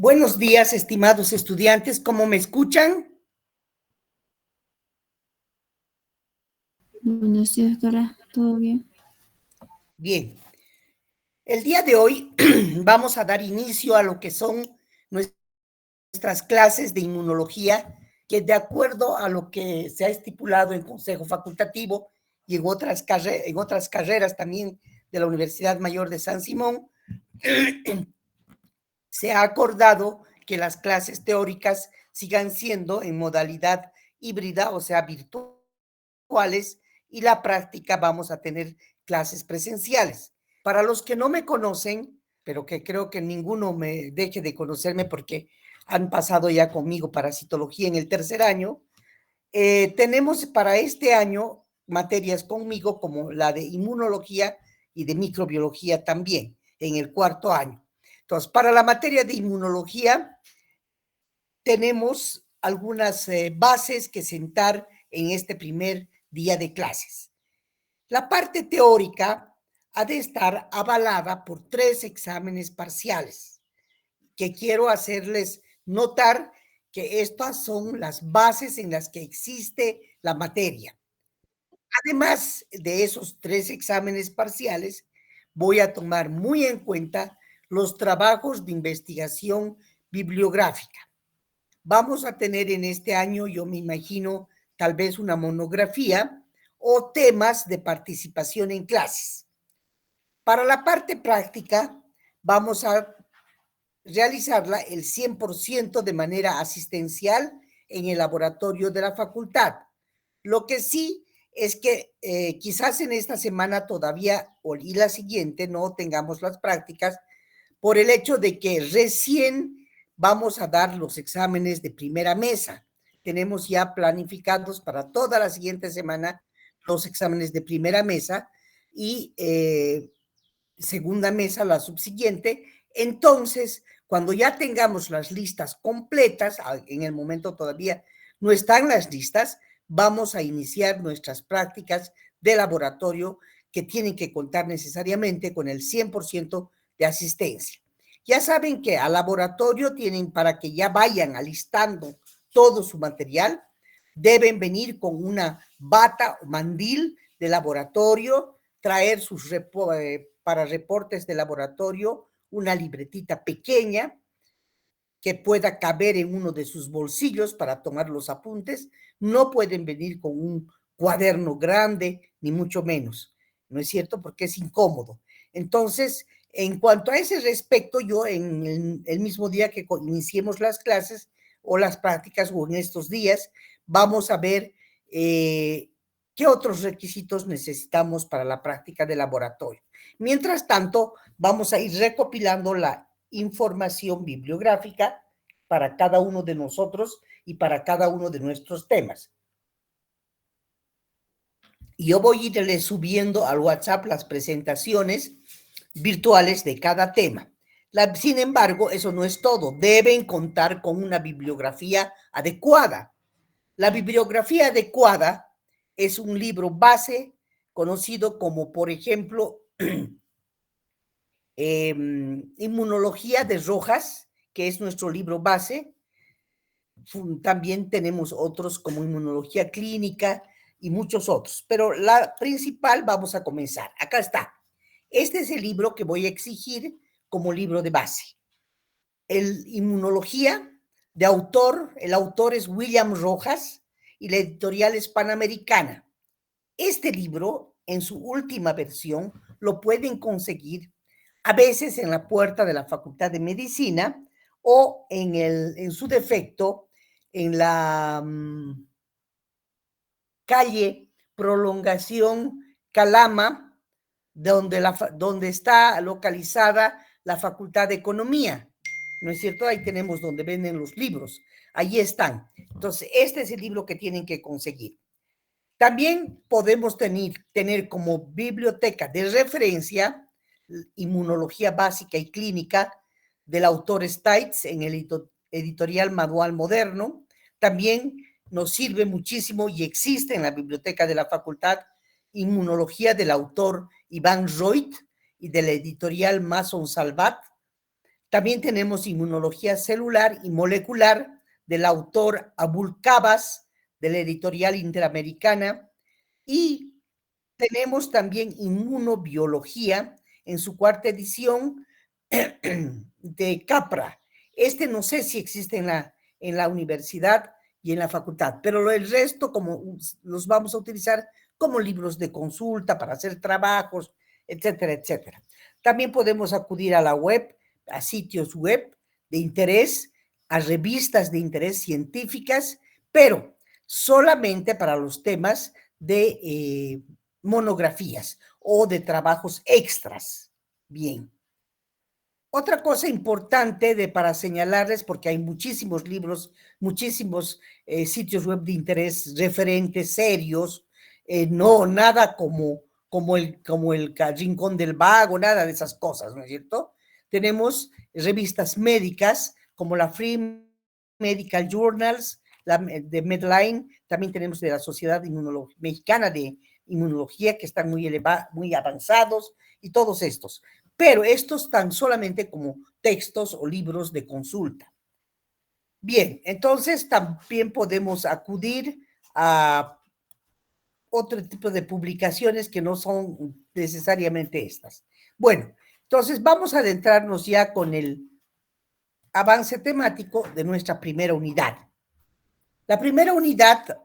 Buenos días, estimados estudiantes, ¿cómo me escuchan? Buenos días, doctora. ¿Todo bien? Bien. El día de hoy vamos a dar inicio a lo que son nuestras clases de inmunología, que de acuerdo a lo que se ha estipulado en Consejo Facultativo y en otras carreras también de la Universidad Mayor de San Simón, se ha acordado que las clases teóricas sigan siendo en modalidad híbrida, o sea, virtuales, y la práctica vamos a tener clases presenciales. Para los que no me conocen, pero que creo que ninguno me deje de conocerme porque han pasado ya conmigo parasitología en el tercer año, tenemos para este año materias conmigo como la de inmunología y de microbiología también en el cuarto año. Entonces, para la materia de inmunología tenemos algunas bases que sentar en este primer día de clases. La parte teórica ha de estar avalada por 3 exámenes parciales, que quiero hacerles notar que estas son las bases en las que existe la materia. Además de esos 3 exámenes parciales, voy a tomar muy en cuenta los trabajos de investigación bibliográfica. Vamos a tener en este año, yo me imagino, tal vez una monografía o temas de participación en clases. Para la parte práctica, vamos a realizarla el 100% de manera asistencial en el laboratorio de la facultad. Lo que sí es que quizás en esta semana todavía y la siguiente no tengamos las prácticas por el hecho de que recién vamos a dar los exámenes de primera mesa. Tenemos ya planificados para toda la siguiente semana los exámenes de primera mesa y segunda mesa, la subsiguiente. Entonces, cuando ya tengamos las listas completas, en el momento todavía no están las listas, vamos a iniciar nuestras prácticas de laboratorio que tienen que contar necesariamente con el 100% de asistencia. Ya saben que al laboratorio tienen, para que ya vayan alistando todo su material, deben venir con una bata o mandil de laboratorio, traer sus para reportes de laboratorio, una libretita pequeña que pueda caber en uno de sus bolsillos para tomar los apuntes. No pueden venir con un cuaderno grande, ni mucho menos, ¿no es cierto? Porque es incómodo. Entonces, en cuanto a ese respecto, yo en el mismo día que iniciemos las clases o las prácticas o en estos días, vamos a ver qué otros requisitos necesitamos para la práctica de laboratorio. Mientras tanto, vamos a ir recopilando la información bibliográfica para cada uno de nosotros y para cada uno de nuestros temas. Yo voy a irle subiendo al WhatsApp las presentaciones virtuales de cada tema. Sin embargo, eso no es todo. Deben contar con una bibliografía adecuada. La bibliografía adecuada es un libro base conocido como, por ejemplo, Inmunología de Rojas, que es nuestro libro base. También tenemos otros como Inmunología Clínica y muchos otros, pero la principal vamos a comenzar. Acá está. Este es el libro que voy a exigir como libro de base. El Inmunología de autor, el autor es William Rojas y la editorial es Panamericana. Este libro, en su última versión, lo pueden conseguir a veces en la puerta de la Facultad de Medicina o en su defecto en la calle Prolongación Calama, donde está localizada la Facultad de Economía, ¿no es cierto? Ahí tenemos donde venden los libros, ahí están. Entonces, este es el libro que tienen que conseguir. También podemos tener como biblioteca de referencia Inmunología Básica y Clínica del autor Stites en el editorial Manual Moderno. También nos sirve muchísimo y existe en la biblioteca de la facultad Inmunología del autor Iván Reut y de la editorial Mason Salvat. También tenemos inmunología celular y molecular del autor Abul Cabas, de la editorial Interamericana, y tenemos también inmunobiología en su cuarta edición de Capra. No sé si existe en la universidad y en la facultad, pero el resto como los vamos a utilizar como libros de consulta para hacer trabajos, etcétera, etcétera. También podemos acudir a la web, a sitios web de interés, a revistas de interés científicas, pero solamente para los temas de monografías o de trabajos extras. Bien. Otra cosa importante para señalarles, porque hay muchísimos libros, muchísimos sitios web de interés referentes, serios, no nada como el Rincón del Vago, nada de esas cosas, ¿no es cierto? Tenemos revistas médicas como la Free Medical Journals, de Medline, también tenemos de la Sociedad Mexicana de Inmunología, que están muy avanzados, y todos estos. Pero estos están solamente como textos o libros de consulta. Bien, entonces también podemos acudir a otro tipo de publicaciones que no son necesariamente estas. Bueno, entonces vamos a adentrarnos ya con el avance temático de nuestra primera unidad. La primera unidad,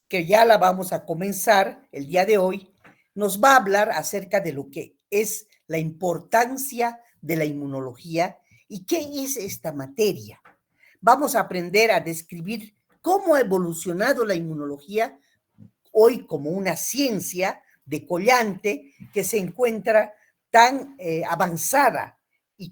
que ya la vamos a comenzar el día de hoy, nos va a hablar acerca de lo que es la importancia de la inmunología y qué es esta materia. Vamos a aprender a describir cómo ha evolucionado la inmunología hoy como una ciencia decollante que se encuentra tan avanzada y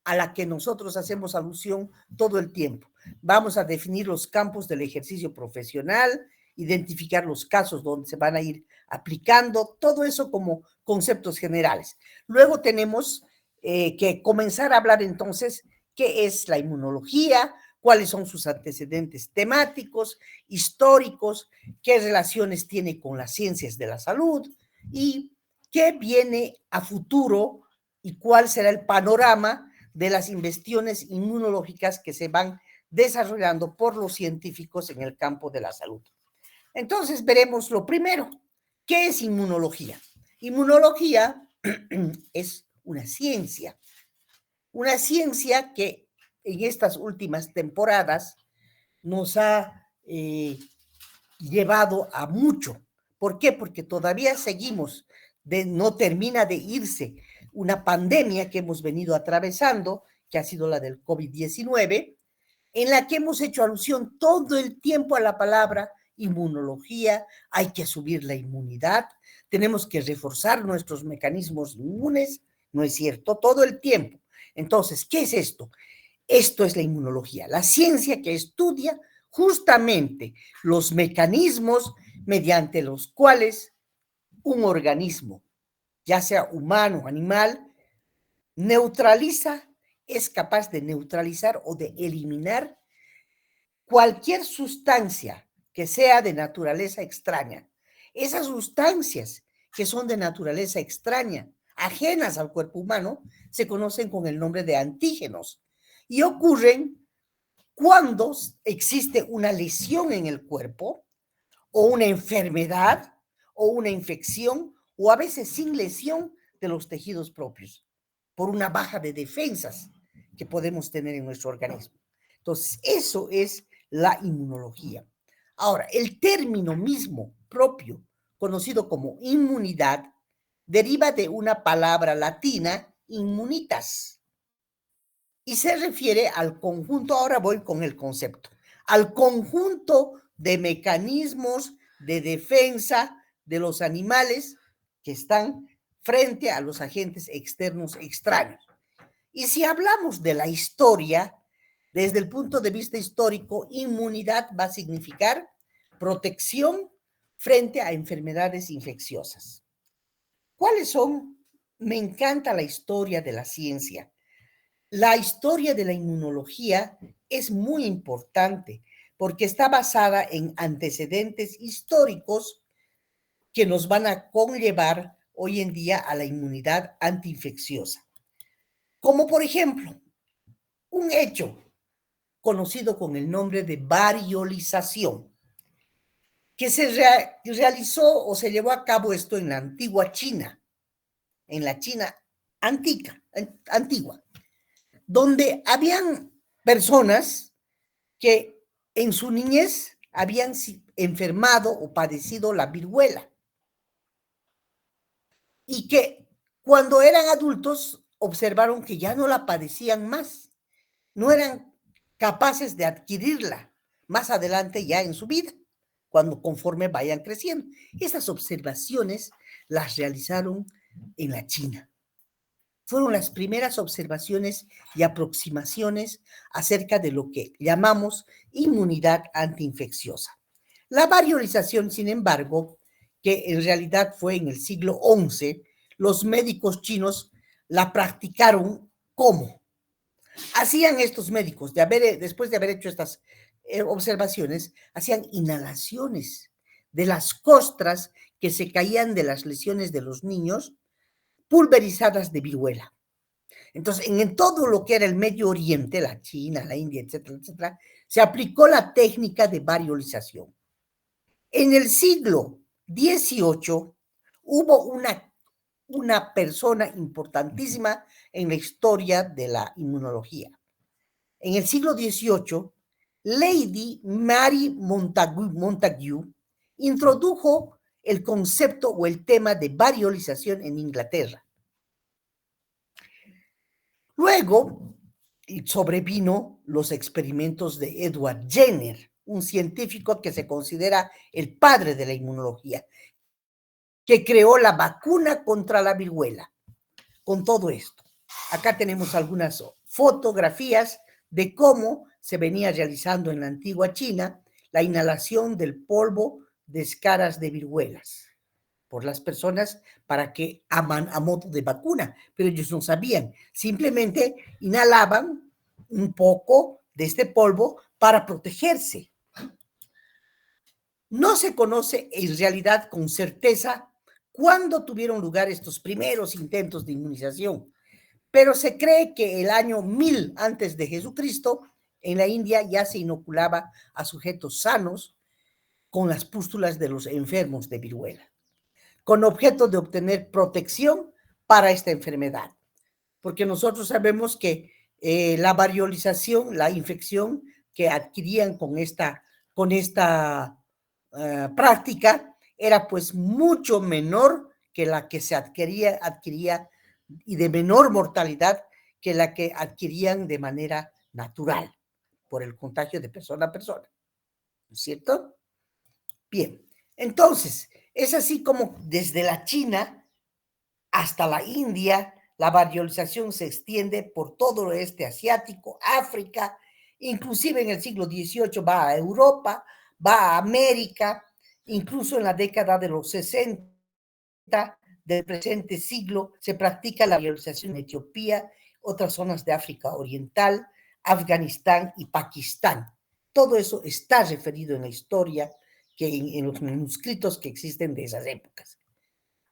a la que nosotros hacemos alusión todo el tiempo. Vamos a definir los campos del ejercicio profesional, identificar los casos donde se van a ir aplicando, todo eso como conceptos generales. Luego tenemos que comenzar a hablar entonces qué es la inmunología, cuáles son sus antecedentes temáticos, históricos, qué relaciones tiene con las ciencias de la salud y qué viene a futuro y cuál será el panorama de las investigaciones inmunológicas que se van desarrollando por los científicos en el campo de la salud. Entonces veremos lo primero, ¿qué es inmunología? Inmunología es una ciencia que en estas últimas temporadas nos ha llevado a mucho. ¿Por qué? Porque todavía seguimos, no termina de irse una pandemia que hemos venido atravesando, que ha sido la del COVID-19, en la que hemos hecho alusión todo el tiempo a la palabra inmunología, hay que subir la inmunidad, tenemos que reforzar nuestros mecanismos inmunes, ¿no es cierto? Todo el tiempo. Entonces, ¿qué es esto? Esto es la inmunología, la ciencia que estudia justamente los mecanismos mediante los cuales un organismo, ya sea humano o animal, es capaz de neutralizar o de eliminar cualquier sustancia que sea de naturaleza extraña. Esas sustancias que son de naturaleza extraña, ajenas al cuerpo humano, se conocen con el nombre de antígenos y ocurren cuando existe una lesión en el cuerpo o una enfermedad o una infección o a veces sin lesión de los tejidos propios por una baja de defensas que podemos tener en nuestro organismo. Entonces, eso es la inmunología. Ahora, el término mismo propio, conocido como inmunidad, deriva de una palabra latina, immunitas, y se refiere al conjunto, ahora voy con el concepto, al conjunto de mecanismos de defensa de los animales que están frente a los agentes externos extraños. Y si hablamos de la historia, desde el punto de vista histórico, inmunidad va a significar protección frente a enfermedades infecciosas. ¿Cuáles son? Me encanta la historia de la ciencia. La historia de la inmunología es muy importante porque está basada en antecedentes históricos que nos van a conllevar hoy en día a la inmunidad antiinfecciosa. Como por ejemplo, un hecho conocido con el nombre de variolización, que se realizó o se llevó a cabo esto en la antigua China, en la China antigua, donde habían personas que en su niñez habían enfermado o padecido la viruela y que cuando eran adultos observaron que ya no la padecían más, no eran capaces de adquirirla más adelante ya en su vida, cuando conforme vayan creciendo. Esas observaciones las realizaron en la China. Fueron las primeras observaciones y aproximaciones acerca de lo que llamamos inmunidad antiinfecciosa. La variolización, sin embargo, que en realidad fue en el siglo XI, los médicos chinos la practicaron ¿cómo? Hacían estos médicos, después de haber hecho estas observaciones, hacían inhalaciones de las costras que se caían de las lesiones de los niños pulverizadas de viruela. Entonces, en todo lo que era el Medio Oriente, la China, la India, etcétera, etcétera, se aplicó la técnica de variolización. En el siglo XVIII hubo una persona importantísima en la historia de la inmunología. En el siglo XVIII, Lady Mary Montagu introdujo el concepto o el tema de variolización en Inglaterra. Luego sobrevino los experimentos de Edward Jenner, un científico que se considera el padre de la inmunología, que creó la vacuna contra la viruela. Con todo esto, acá tenemos algunas fotografías de cómo se venía realizando en la antigua China la inhalación del polvo de escaras de viruelas por las personas para que aman a modo de vacuna, pero ellos no sabían, simplemente inhalaban un poco de este polvo para protegerse. No se conoce en realidad con certeza cuándo tuvieron lugar estos primeros intentos de inmunización, pero se cree que el año 1000 antes de Jesucristo, en la India ya se inoculaba a sujetos sanos con las pústulas de los enfermos de viruela, con objeto de obtener protección para esta enfermedad. Porque nosotros sabemos que la variolización, la infección que adquirían con esta práctica era pues mucho menor que la que se adquiría y de menor mortalidad que la que adquirían de manera natural por el contagio de persona a persona. ¿No es cierto? Bien, entonces, es así como desde la China hasta la India, la variolización se extiende por todo el oeste asiático, África, inclusive en el siglo XVIII va a Europa, va a América, incluso en la década de los 60 del presente siglo se practica la variolización en Etiopía, otras zonas de África Oriental, Afganistán y Pakistán. Todo eso está referido en la historia, que en los manuscritos que existen de esas épocas.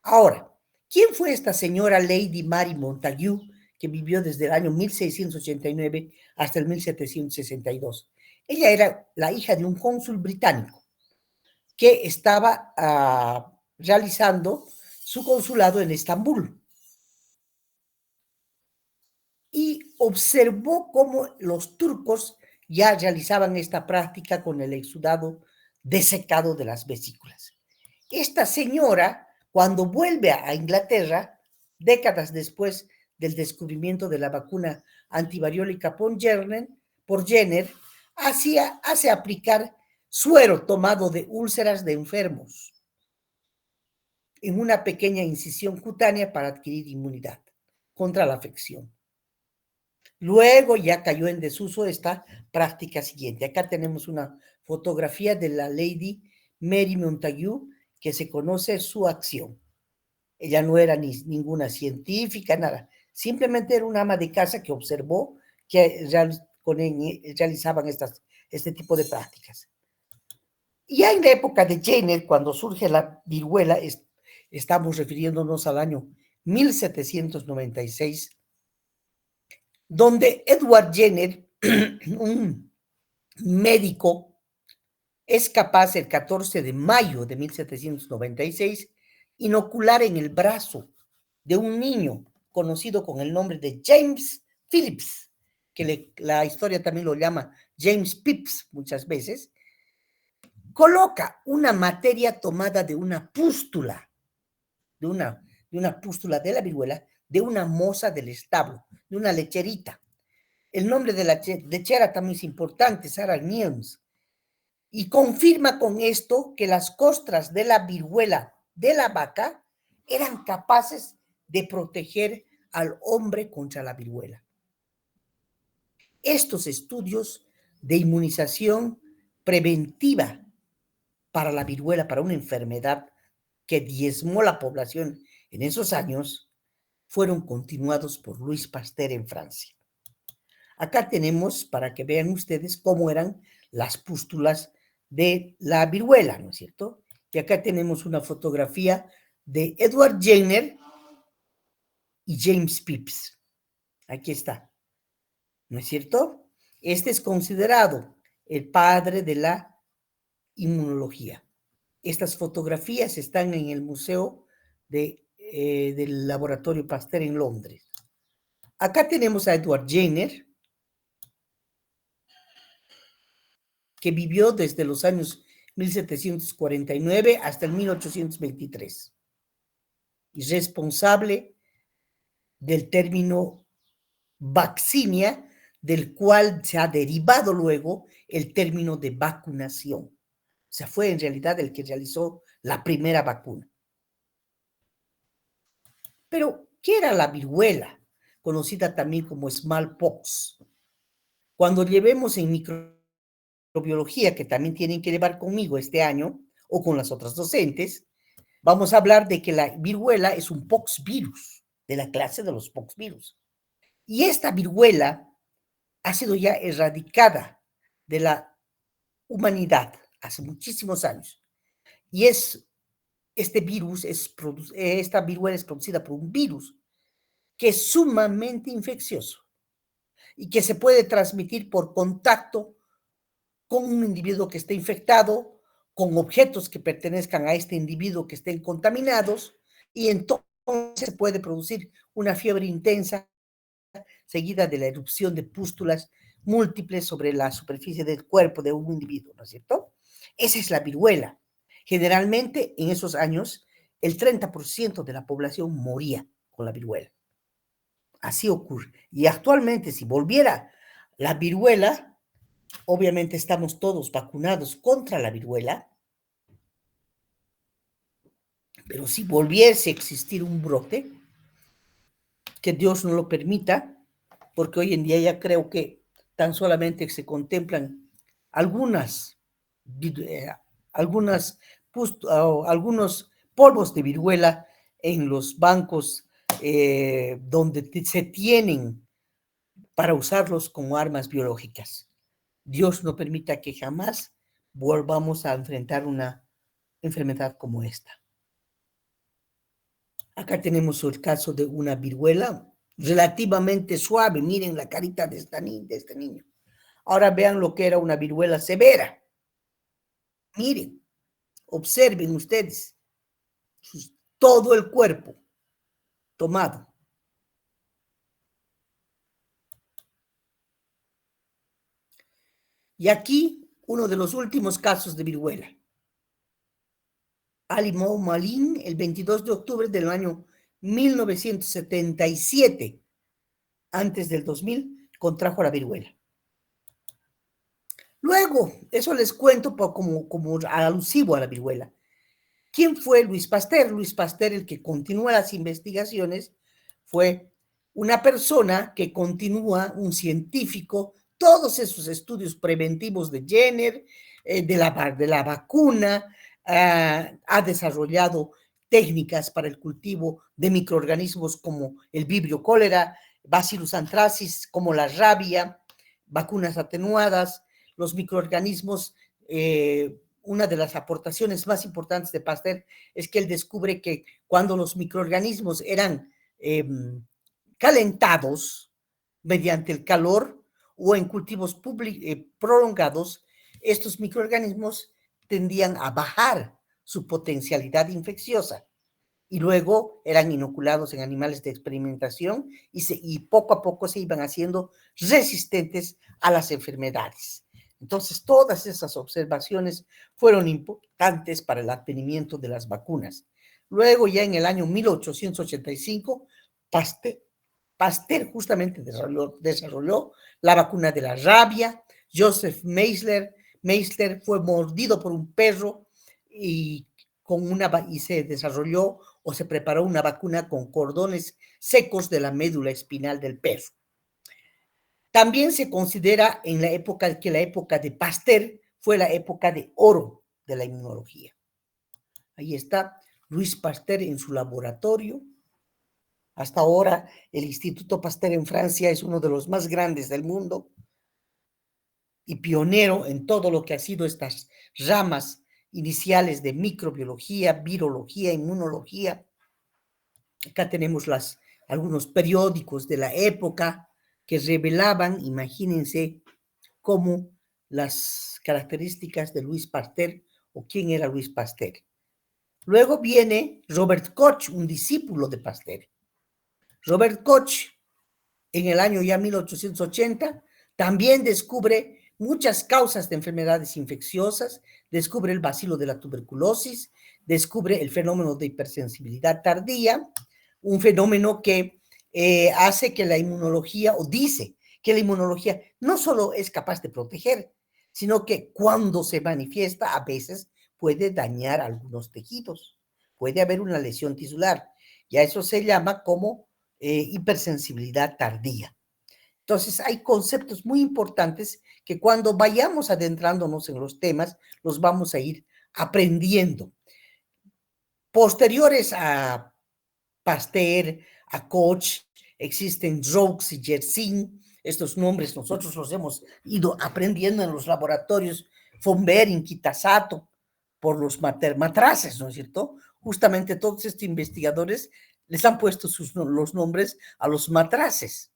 Ahora, ¿quién fue esta señora Lady Mary Montagu que vivió desde el año 1689 hasta el 1762? Ella era la hija de un cónsul británico que estaba realizando su consulado en Estambul y observó cómo los turcos ya realizaban esta práctica con el exudado desecado de las vesículas. Esta señora, cuando vuelve a Inglaterra, décadas después del descubrimiento de la vacuna antivariólica por Jenner, hace aplicar suero tomado de úlceras de enfermos en una pequeña incisión cutánea para adquirir inmunidad contra la afección. Luego ya cayó en desuso esta práctica siguiente. Acá tenemos una fotografía de la Lady Mary Montagu, que se conoce su acción. Ella no era ninguna científica, nada. Simplemente era una ama de casa que observó que realizaban este tipo de prácticas. Ya en la época de Jenner, cuando surge la viruela, estamos refiriéndonos al año 1796, donde Edward Jenner, un médico, es capaz el 14 de mayo de 1796 inocular en el brazo de un niño conocido con el nombre de James Phillips, que la historia también lo llama James Pipes muchas veces, coloca una materia tomada de una pústula, de una pústula de la viruela, de una moza del establo, de una lecherita. El nombre de la lechera también es importante, Sarah Niels, y confirma con esto que las costras de la viruela de la vaca eran capaces de proteger al hombre contra la viruela. Estos estudios de inmunización preventiva para la viruela, para una enfermedad que diezmó la población en esos años, fueron continuados por Louis Pasteur en Francia. Acá tenemos, para que vean ustedes cómo eran las pústulas de la viruela, ¿no es cierto? Y acá tenemos una fotografía de Edward Jenner y James Pipes. Aquí está, ¿no es cierto? Este es considerado el padre de la inmunología. Estas fotografías están en el Museo del Laboratorio Pasteur en Londres. Acá tenemos a Edward Jenner, que vivió desde los años 1749 hasta el 1823, y responsable del término vaccinia, del cual se ha derivado luego el término de vacunación. O sea, fue en realidad el que realizó la primera vacuna. Pero, ¿qué era la viruela? Conocida también como smallpox. Cuando llevemos en microbiología, que también tienen que llevar conmigo este año, o con las otras docentes, vamos a hablar de que la viruela es un poxvirus, de la clase de los poxvirus. Y esta viruela ha sido ya erradicada de la humanidad hace muchísimos años. Y esta viruela es producida por un virus que es sumamente infeccioso y que se puede transmitir por contacto con un individuo que esté infectado, con objetos que pertenezcan a este individuo que estén contaminados, y entonces se puede producir una fiebre intensa seguida de la erupción de pústulas múltiples sobre la superficie del cuerpo de un individuo, ¿no es cierto? Esa es la viruela. Generalmente, en esos años, el 30% de la población moría con la viruela. Así ocurre. Y actualmente, si volviera la viruela, obviamente estamos todos vacunados contra la viruela, pero si volviese a existir un brote, que Dios no lo permita, porque hoy en día ya creo que tan solamente se contemplan algunos polvos de viruela en los bancos donde se tienen para usarlos como armas biológicas. Dios no permita que jamás volvamos a enfrentar una enfermedad como esta. Acá tenemos el caso de una viruela relativamente suave. Miren la carita de este niño. Ahora vean lo que era una viruela severa. Miren, observen ustedes. Todo el cuerpo tomado. Y aquí, uno de los últimos casos de viruela. Ali Malin, el 22 de octubre del año 1977, antes del 2000, contrajo la viruela. Luego, eso les cuento como alusivo a la viruela. ¿Quién fue Louis Pasteur? Louis Pasteur, el que continúa las investigaciones, fue una persona que continúa, un científico, todos esos estudios preventivos de Jenner, de la vacuna, ha desarrollado técnicas para el cultivo de microorganismos como el Vibrio cólera, Bacillus anthracis, como la rabia, vacunas atenuadas, los microorganismos. Una de las aportaciones más importantes de Pasteur es que él descubre que cuando los microorganismos eran calentados, mediante el calor o en cultivos prolongados, estos microorganismos tendían a bajar su potencialidad infecciosa y luego eran inoculados en animales de experimentación y poco a poco se iban haciendo resistentes a las enfermedades. Entonces, todas esas observaciones fueron importantes para el advenimiento de las vacunas. Luego, ya en el año 1885, Pasteur justamente desarrolló la vacuna de la rabia. Joseph Meissler fue mordido por un perro y se desarrolló o se preparó una vacuna con cordones secos de la médula espinal del perro. También se considera que la época de Pasteur fue la época de oro de la inmunología. Ahí está Louis Pasteur en su laboratorio. Hasta ahora, el Instituto Pasteur en Francia es uno de los más grandes del mundo y pionero en todo lo que ha sido estas ramas iniciales de microbiología, virología, inmunología. Acá tenemos algunos periódicos de la época que revelaban, imagínense, cómo las características de Louis Pasteur o quién era Louis Pasteur. Luego viene Robert Koch, un discípulo de Pasteur. Robert Koch, en el año ya 1880, también descubre muchas causas de enfermedades infecciosas, descubre el bacilo de la tuberculosis, descubre el fenómeno de hipersensibilidad tardía, un fenómeno que hace que la inmunología, o dice que la inmunología no solo es capaz de proteger, sino que cuando se manifiesta a veces puede dañar algunos tejidos, puede haber una lesión tisular, y a eso se llama como hipersensibilidad tardía. Entonces, hay conceptos muy importantes que cuando vayamos adentrándonos en los temas, los vamos a ir aprendiendo. Posteriores a Pasteur, a Koch, existen Roux y Yersin. Estos nombres nosotros los hemos ido aprendiendo en los laboratorios von Behring, Kitasato, por los matraces, ¿no es cierto? Justamente todos estos investigadores les han puesto los nombres a los matraces.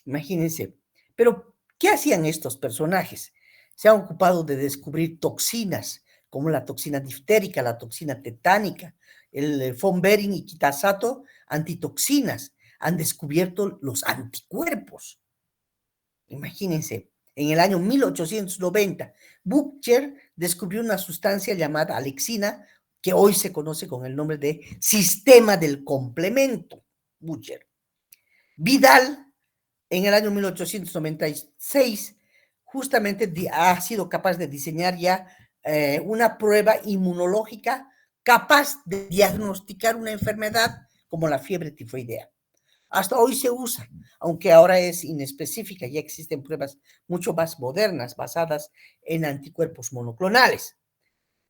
Imagínense. Pero, ¿qué hacían estos personajes? Se han ocupado de descubrir toxinas, como la toxina diftérica, la toxina tetánica, el von Behring y Kitasato, antitoxinas. Han descubierto los anticuerpos. Imagínense, en el año 1890, Bucher descubrió una sustancia llamada alexina, que hoy se conoce con el nombre de sistema del complemento. Bucher. Vidal, en el año 1896, justamente ha sido capaz de diseñar ya una prueba inmunológica capaz de diagnosticar una enfermedad como la fiebre tifoidea. Hasta hoy se usa, aunque ahora es inespecífica, ya existen pruebas mucho más modernas basadas en anticuerpos monoclonales.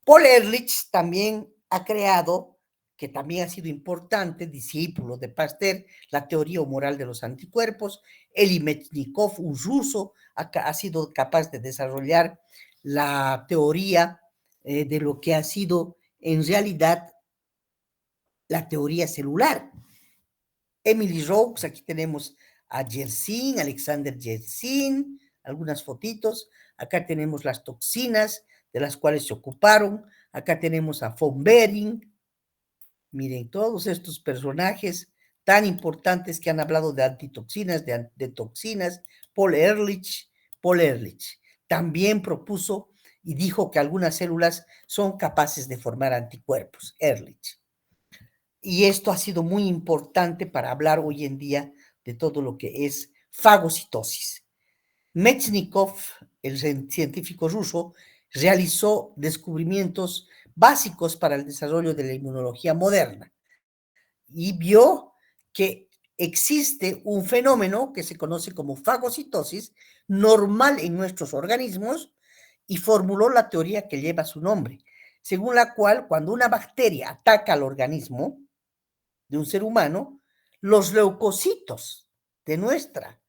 Paul Ehrlich también ha creado, que también ha sido importante, discípulo de Pasteur, la teoría humoral de los anticuerpos. Eli Metchnikov, un ruso, ha sido capaz de desarrollar la teoría de lo que ha sido en realidad la teoría celular. Emily Roux, aquí tenemos a Yersin, Alexander Yersin, algunas fotitos. Acá tenemos las toxinas de las cuales se ocuparon. Acá tenemos a von Behring. Miren, todos estos personajes tan importantes que han hablado de antitoxinas, de toxinas. Paul Ehrlich también propuso y dijo que algunas células son capaces de formar anticuerpos. Ehrlich. Y esto ha sido muy importante para hablar hoy en día de todo lo que es fagocitosis. Metchnikov, el científico ruso, realizó descubrimientos básicos para el desarrollo de la inmunología moderna y vio que existe un fenómeno que se conoce como fagocitosis normal en nuestros organismos y formuló la teoría que lleva su nombre, según la cual cuando una bacteria ataca al organismo de un ser humano, los leucocitos de nuestra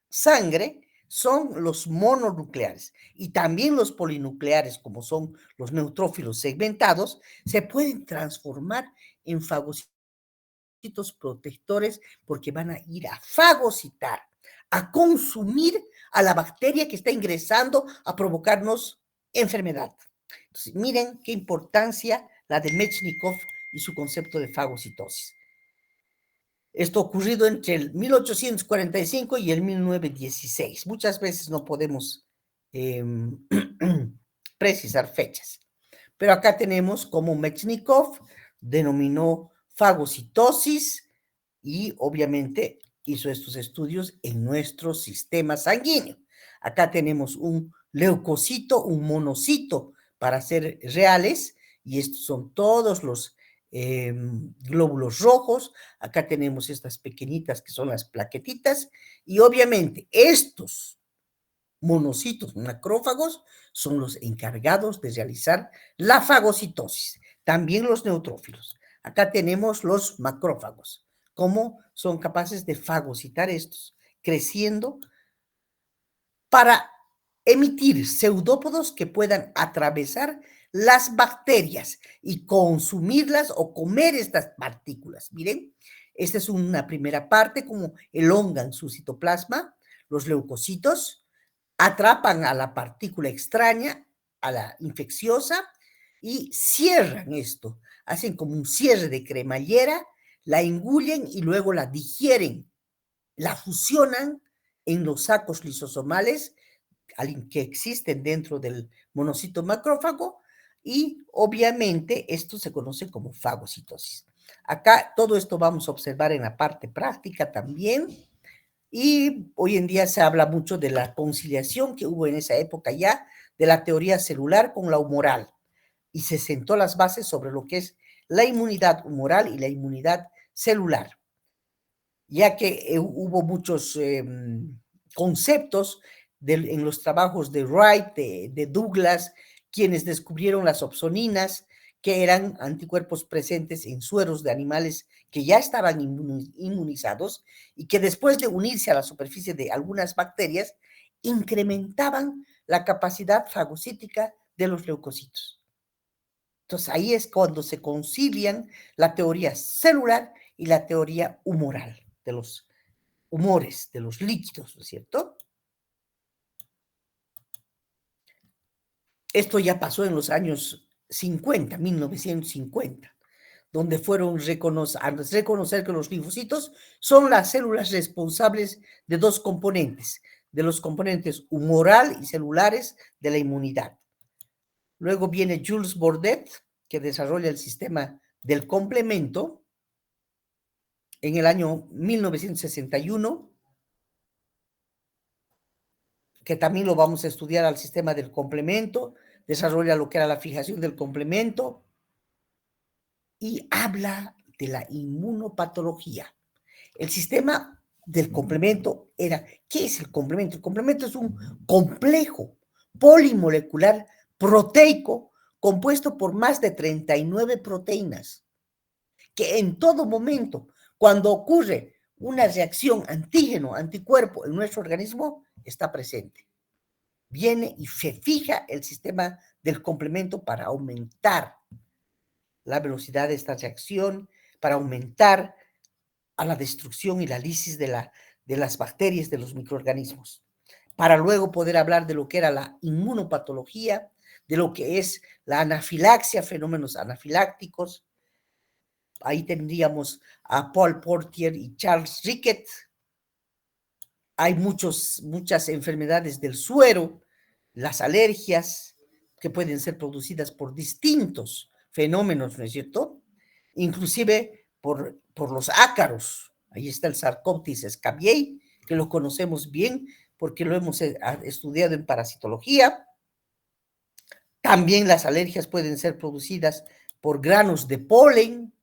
sangre son los mononucleares y también los polinucleares, como son los neutrófilos segmentados, se pueden transformar en fagocitos protectores porque van a ir a fagocitar, a consumir a la bacteria que está ingresando a provocarnos enfermedad. Entonces, miren qué importancia la de Mechnikov y su concepto de fagocitosis. Esto ocurrido entre el 1845 y el 1916. Muchas veces no podemos precisar fechas. Pero acá tenemos cómo Mechnikov denominó fagocitosis y obviamente hizo estos estudios en nuestro sistema sanguíneo. Acá tenemos un leucocito, un monocito, para ser reales, y estos son todos los glóbulos rojos. Acá tenemos estas pequeñitas que son las plaquetitas, y obviamente estos monocitos macrófagos son los encargados de realizar la fagocitosis, también los neutrófilos. Acá tenemos los macrófagos, cómo son capaces de fagocitar estos, creciendo para emitir pseudópodos que puedan atravesar las bacterias y consumirlas o comer estas partículas. Miren, esta es una primera parte, como elongan su citoplasma, los leucocitos, atrapan a la partícula extraña, a la infecciosa, y cierran esto, hacen como un cierre de cremallera, la engullen y luego la digieren, la fusionan en los sacos lisosomales que existen dentro del monocito macrófago, y obviamente esto se conoce como fagocitosis. Acá todo esto vamos a observar en la parte práctica también. Y hoy en día se habla mucho de la conciliación que hubo en esa época ya, de la teoría celular con la humoral, y se sentó las bases sobre lo que es la inmunidad humoral y la inmunidad celular, ya que hubo muchos conceptos en los trabajos de Wright, de Douglas, quienes descubrieron las opsoninas, que eran anticuerpos presentes en sueros de animales que ya estaban inmunizados y que después de unirse a la superficie de algunas bacterias, incrementaban la capacidad fagocítica de los leucocitos. Entonces ahí es cuando se concilian la teoría celular y la teoría humoral, de los humores, de los líquidos, ¿no es cierto? Esto ya pasó en los años 50, 1950, donde fueron a reconocer que los linfocitos son las células responsables de dos componentes, de los componentes humoral y celulares de la inmunidad. Luego viene Jules Bordet, que desarrolla el sistema del complemento en el año 1961, que también lo vamos a estudiar al sistema del complemento, desarrolla lo que era la fijación del complemento y habla de la inmunopatología. El sistema del complemento era, ¿qué es el complemento? El complemento es un complejo polimolecular proteico compuesto por más de 39 proteínas, que en todo momento, cuando ocurre una reacción antígeno-anticuerpo en nuestro organismo, está presente. Viene y se fija el sistema del complemento para aumentar la velocidad de esta reacción, para aumentar a la destrucción y la lisis de las bacterias, de los microorganismos, para luego poder hablar de lo que era la inmunopatología, de lo que es la anafilaxia, fenómenos anafilácticos. Ahí tendríamos a Paul Portier y Charles Rickett. Hay muchas enfermedades del suero, las alergias, que pueden ser producidas por distintos fenómenos, ¿no es cierto? Inclusive por los ácaros. Ahí está el Sarcoptes scabiei, que lo conocemos bien porque lo hemos estudiado en parasitología. También las alergias pueden ser producidas por granos de polen.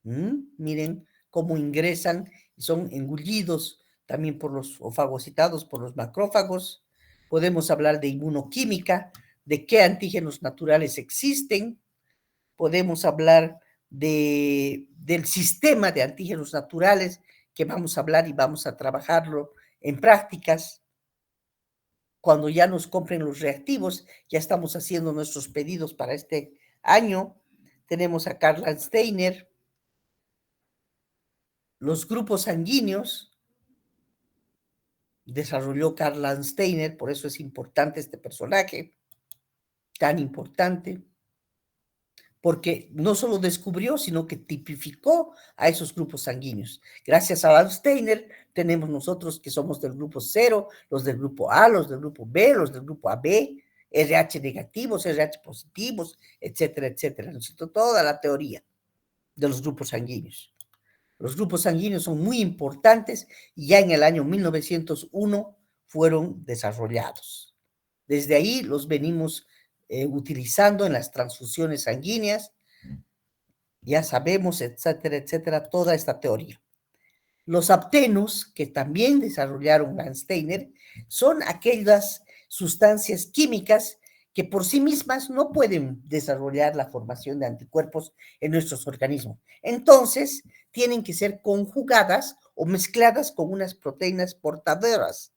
Miren cómo ingresan y son engullidos también o fagocitados por los macrófagos. Podemos hablar de inmunoquímica, de qué antígenos naturales existen. Podemos hablar del sistema de antígenos naturales, que vamos a hablar y vamos a trabajarlo en prácticas. Cuando ya nos compren los reactivos, ya estamos haciendo nuestros pedidos para este año. Tenemos a Karl Landsteiner, los grupos sanguíneos, desarrolló Karl Landsteiner, por eso es importante este personaje, tan importante, porque no solo descubrió, sino que tipificó a esos grupos sanguíneos. Gracias a Landsteiner tenemos nosotros que somos del grupo 0, los del grupo A, los del grupo B, los del grupo AB, RH negativos, RH positivos, etcétera, etcétera. ¿No es cierto? Toda la teoría de los grupos sanguíneos. Los grupos sanguíneos son muy importantes y ya en el año 1901 fueron desarrollados. Desde ahí los venimos utilizando en las transfusiones sanguíneas. Ya sabemos, etcétera, etcétera, toda esta teoría. Los haptenos, que también desarrollaron Landsteiner, son aquellas sustancias químicas que por sí mismas no pueden desarrollar la formación de anticuerpos en nuestros organismos. Entonces, tienen que ser conjugadas o mezcladas con unas proteínas portadoras.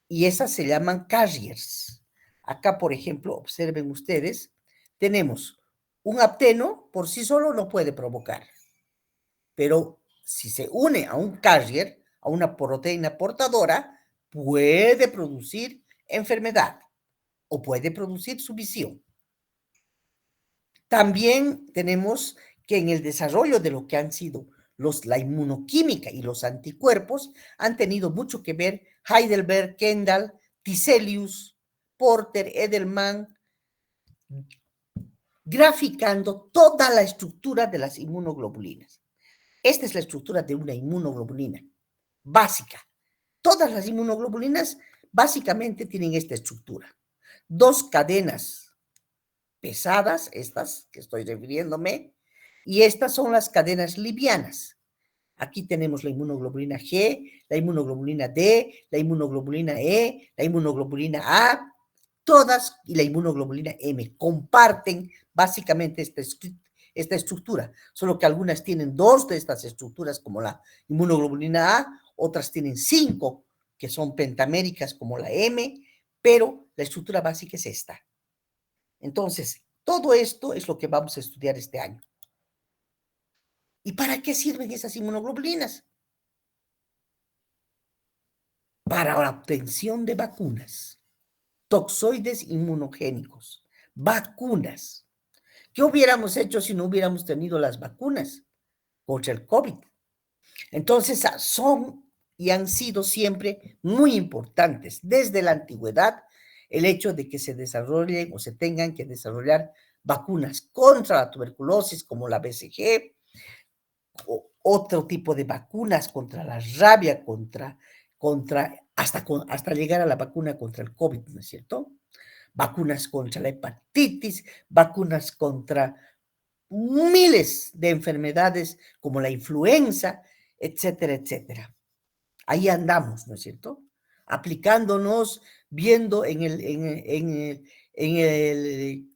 Y esas se llaman carriers. Acá, por ejemplo, observen ustedes, tenemos un hapteno por sí solo no puede provocar, pero si se une a un carrier, a una proteína portadora, puede producir enfermedad o puede producir sumisión. También tenemos que en el desarrollo de lo que han sido la inmunoquímica y los anticuerpos han tenido mucho que ver Heidelberg, Kendall, Tiselius, Porter, Edelman, graficando toda la estructura de las inmunoglobulinas. Esta es la estructura de una inmunoglobulina básica. Todas las inmunoglobulinas básicamente tienen esta estructura. Dos cadenas pesadas, estas que estoy refiriéndome, y estas son las cadenas livianas. Aquí tenemos la inmunoglobulina G, la inmunoglobulina D, la inmunoglobulina E, la inmunoglobulina A, todas, y la inmunoglobulina M, comparten básicamente esta estructura, solo que algunas tienen dos de estas estructuras, como la inmunoglobulina A, otras tienen 5, que son pentaméricas, como la M, pero la estructura básica es esta. Entonces, todo esto es lo que vamos a estudiar este año. ¿Y para qué sirven esas inmunoglobulinas? Para la obtención de vacunas, toxoides inmunogénicos, vacunas. ¿Qué hubiéramos hecho si no hubiéramos tenido las vacunas contra el COVID? Entonces, son y han sido siempre muy importantes desde la antigüedad el hecho de que se desarrollen o se tengan que desarrollar vacunas contra la tuberculosis como la BCG, o otro tipo de vacunas contra la rabia, hasta llegar a la vacuna contra el COVID, ¿no es cierto? Vacunas contra la hepatitis, vacunas contra miles de enfermedades como la influenza, etcétera, etcétera. Ahí andamos, ¿no es cierto? Aplicándonos, viendo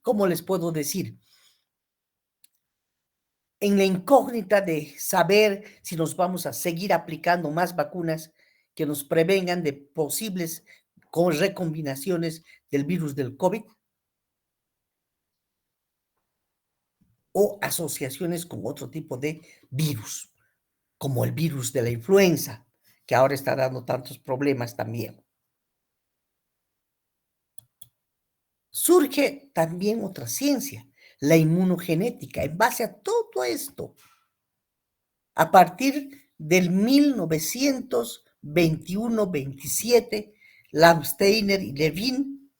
¿cómo les puedo decir? En la incógnita de saber si nos vamos a seguir aplicando más vacunas que nos prevengan de posibles recombinaciones del virus del COVID o asociaciones con otro tipo de virus, como el virus de la influenza, que ahora está dando tantos problemas también. Surge también otra ciencia, la inmunogenética, en base a todo esto. A partir del 1921-27, Landsteiner y Levin,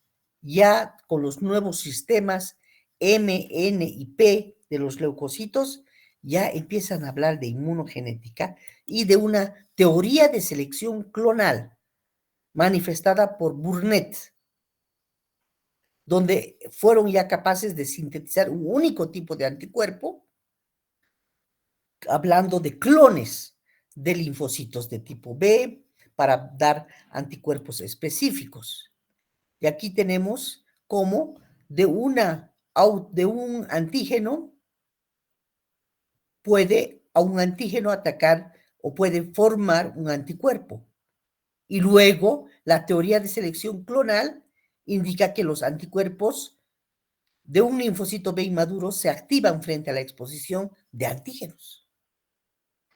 ya con los nuevos sistemas M, N y P de los leucocitos, ya empiezan a hablar de inmunogenética y de una teoría de selección clonal manifestada por Burnett, donde fueron ya capaces de sintetizar un único tipo de anticuerpo, hablando de clones de linfocitos de tipo B para dar anticuerpos específicos. Y aquí tenemos cómo de un antígeno puede a un antígeno atacar o puede formar un anticuerpo. Y luego la teoría de selección clonal indica que los anticuerpos de un linfocito B inmaduro se activan frente a la exposición de antígenos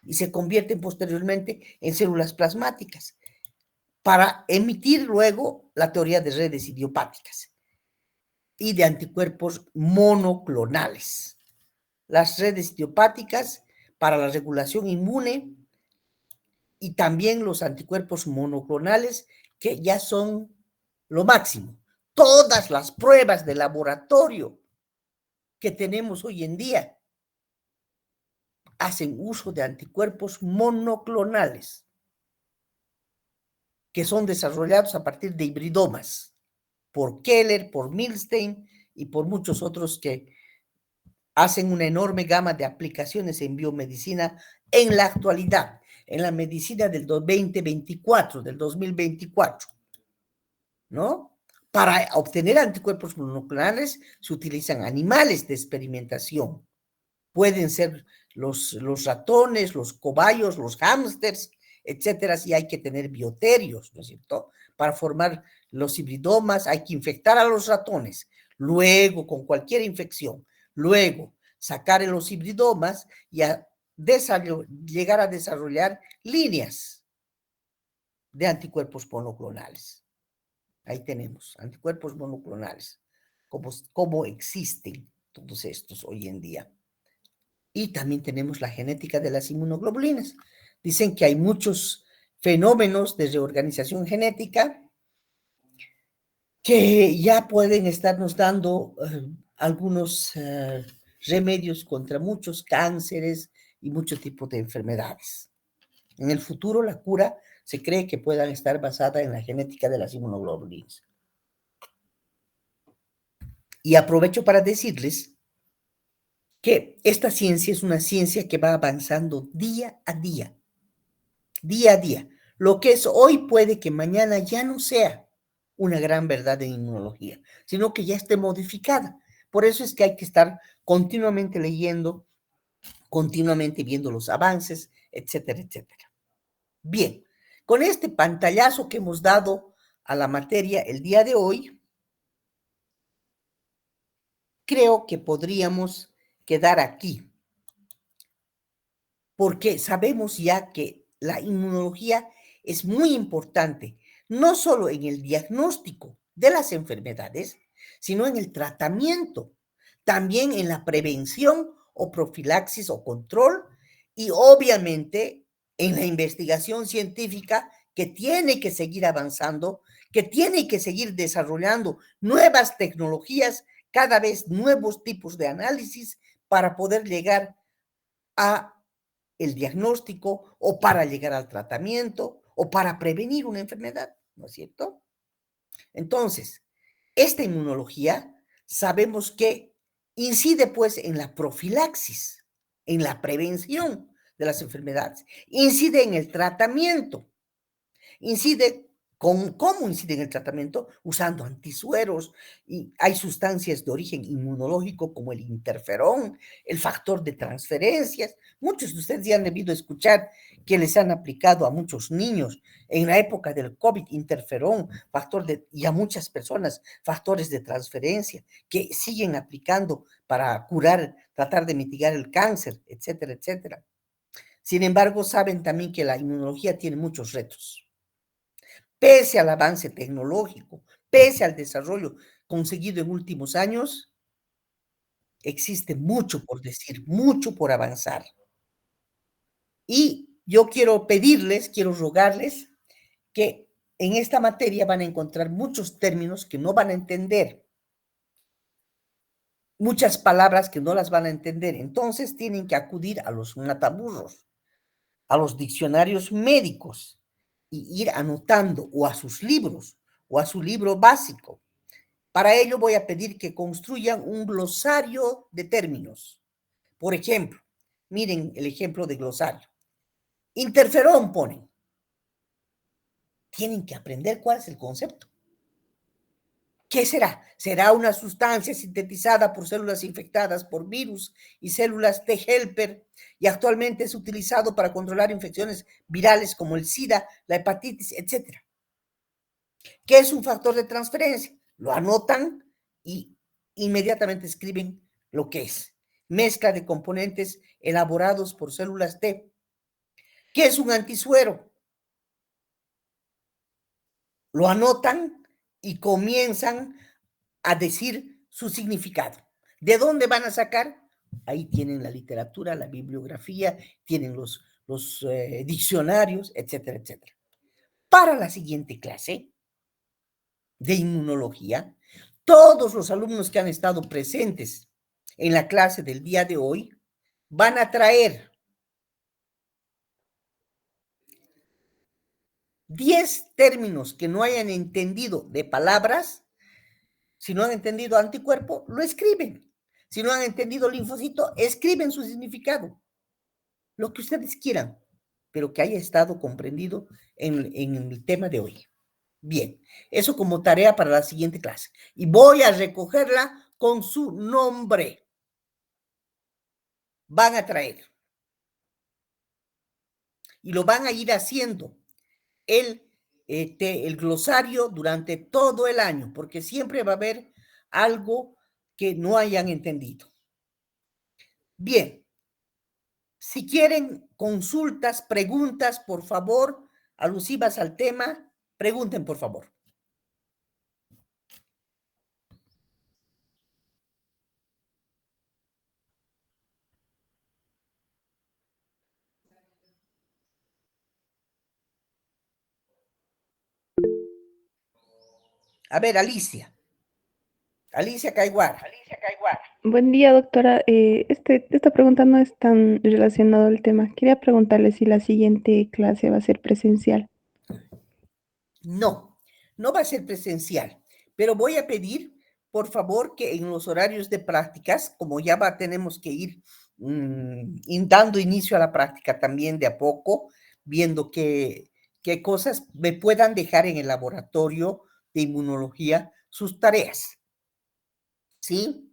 y se convierten posteriormente en células plasmáticas. para emitir luego la teoría de redes idiopáticas y de anticuerpos monoclonales. Las redes idiopáticas para la regulación inmune y también los anticuerpos monoclonales, que ya son lo máximo. Todas las pruebas de laboratorio que tenemos hoy en día hacen uso de anticuerpos monoclonales que son desarrollados a partir de hibridomas por Keller, por Milstein y por muchos otros que hacen una enorme gama de aplicaciones en biomedicina en la actualidad, en la medicina del 2024, del 2024, ¿no? Para obtener anticuerpos monoclonales se utilizan animales de experimentación. Pueden ser los ratones, los cobayos, los hámsters, etcétera, si hay que tener bioterios, ¿no es cierto? Para formar los hibridomas hay que infectar a los ratones, luego con cualquier infección, luego sacar los hibridomas y llegar a desarrollar líneas de anticuerpos monoclonales. Ahí tenemos, anticuerpos monoclonales, cómo existen todos estos hoy en día. Y también tenemos la genética de las inmunoglobulinas. Dicen que hay muchos fenómenos de reorganización genética que ya pueden estarnos dando algunos remedios contra muchos cánceres y muchos tipos de enfermedades. En el futuro, la cura se cree que pueda estar basada en la genética de las inmunoglobulinas. Y aprovecho para decirles que esta ciencia es una ciencia que va avanzando día a día, día a día. Lo que es hoy puede que mañana ya no sea una gran verdad en inmunología, sino que ya esté modificada. Por eso es que hay que estar continuamente leyendo, continuamente viendo los avances, etcétera, etcétera. Bien, con este pantallazo que hemos dado a la materia el día de hoy, creo que podríamos quedar aquí, porque sabemos ya que la inmunología es muy importante, no solo en el diagnóstico de las enfermedades, sino en el tratamiento, también en la prevención o profilaxis o control, y obviamente en la investigación científica que tiene que seguir avanzando, que tiene que seguir desarrollando nuevas tecnologías, cada vez nuevos tipos de análisis para poder llegar a el diagnóstico o para llegar al tratamiento o para prevenir una enfermedad, ¿no es cierto? Entonces, esta inmunología sabemos que incide pues en la profilaxis, en la prevención de las enfermedades, incide en el tratamiento, incide ¿cómo incide en el tratamiento? Usando antisueros, y hay sustancias de origen inmunológico como el interferón, el factor de transferencias. Muchos de ustedes ya han debido escuchar que les han aplicado a muchos niños en la época del COVID interferón, y a muchas personas factores de transferencia que siguen aplicando para curar, tratar de mitigar el cáncer, etcétera, etcétera. Sin embargo, saben también que la inmunología tiene muchos retos. Pese al avance tecnológico, pese al desarrollo conseguido en últimos años, existe mucho por decir, mucho por avanzar. Y yo quiero pedirles, quiero rogarles que en esta materia van a encontrar muchos términos que no van a entender, muchas palabras que no las van a entender. Entonces tienen que acudir a los mataburros, a los diccionarios médicos y ir anotando o a sus libros o a su libro básico. Para ello voy a pedir que construyan un glosario de términos. Por ejemplo, miren el ejemplo de glosario. Interferón ponen. Tienen que aprender cuál es el concepto. ¿Qué será? Será una sustancia sintetizada por células infectadas por virus y células T helper y actualmente es utilizado para controlar infecciones virales como el SIDA, la hepatitis, etc. ¿Qué es un factor de transferencia? Lo anotan y inmediatamente escriben lo que es. Mezcla de componentes elaborados por células T. ¿Qué es un antisuero? lo anotan y comienzan a decir su significado. ¿De dónde van a sacar? Ahí tienen la literatura, la bibliografía, tienen los diccionarios, etcétera, etcétera. Para la siguiente clase de inmunología, todos los alumnos que han estado presentes en la clase del día de hoy van a traer 10 términos que no hayan entendido de palabras. Si no han entendido anticuerpo, lo escriben. Si no han entendido linfocito, escriben su significado. Lo que ustedes quieran, pero que haya estado comprendido en el tema de hoy. Bien, eso como tarea para la siguiente clase. Y voy a recogerla con su nombre. Van a traer. Y lo van a ir haciendo el glosario durante todo el año, porque siempre va a haber algo que no hayan entendido. Bien, si quieren consultas, preguntas, por favor, alusivas al tema, pregunten, por favor. A ver, Alicia. Alicia Caiguara. Buen día, doctora. Esta pregunta no es tan relacionada al tema. Quería preguntarle si la siguiente clase va a ser presencial. No, no va a ser presencial, pero voy a pedir, por favor, que en los horarios de prácticas, como ya tenemos que ir dando inicio a la práctica también de a poco, viendo qué cosas me puedan dejar en el laboratorio de inmunología sus tareas. ¿Sí?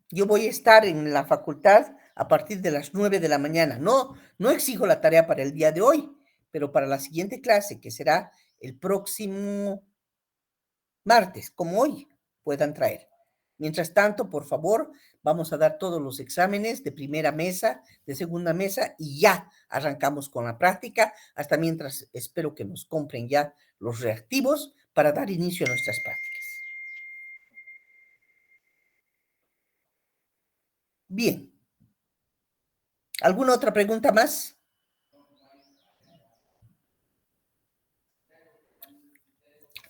Yo voy a estar en la facultad a partir de las 9 de la mañana. No exijo la tarea para el día de hoy, pero para la siguiente clase, que será el próximo martes, como hoy, puedan traer. Mientras tanto, por favor, vamos a dar todos los exámenes de primera mesa, de segunda mesa, y ya arrancamos con la práctica. Hasta mientras, espero que nos compren ya los reactivos para dar inicio a nuestras prácticas. Bien. ¿Alguna otra pregunta más?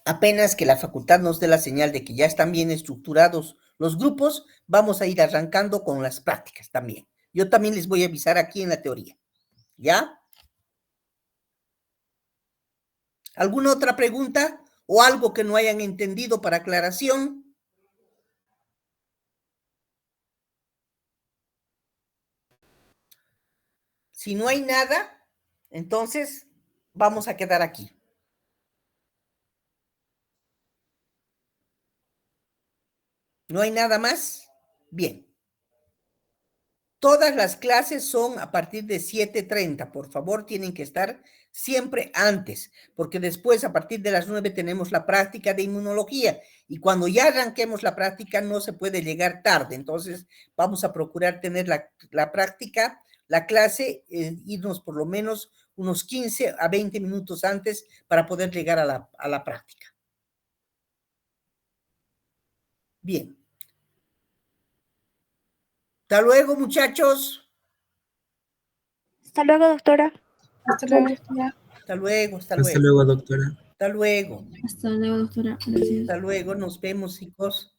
Apenas que la facultad nos dé la señal de que ya están bien estructurados los grupos, vamos a ir arrancando con las prácticas también. Yo también les voy a avisar aquí en la teoría. ¿Ya? ¿Alguna otra pregunta o algo que no hayan entendido para aclaración? Si no hay nada, entonces vamos a quedar aquí. ¿No hay nada más? Bien. Todas las clases son a partir de 7:30. Por favor, tienen que estar siempre antes, porque después a partir de las 9 tenemos la práctica de inmunología y cuando ya arranquemos la práctica no se puede llegar tarde. Entonces, vamos a procurar tener la práctica, la clase, irnos por lo menos unos 15 a 20 minutos antes para poder llegar a la práctica. Bien. Hasta luego, muchachos. Hasta luego, doctora. Hasta luego, doctora. Hasta luego, hasta Hasta luego. luego, doctora. Hasta luego. Hasta luego, doctora. Gracias. Hasta luego, nos vemos, chicos.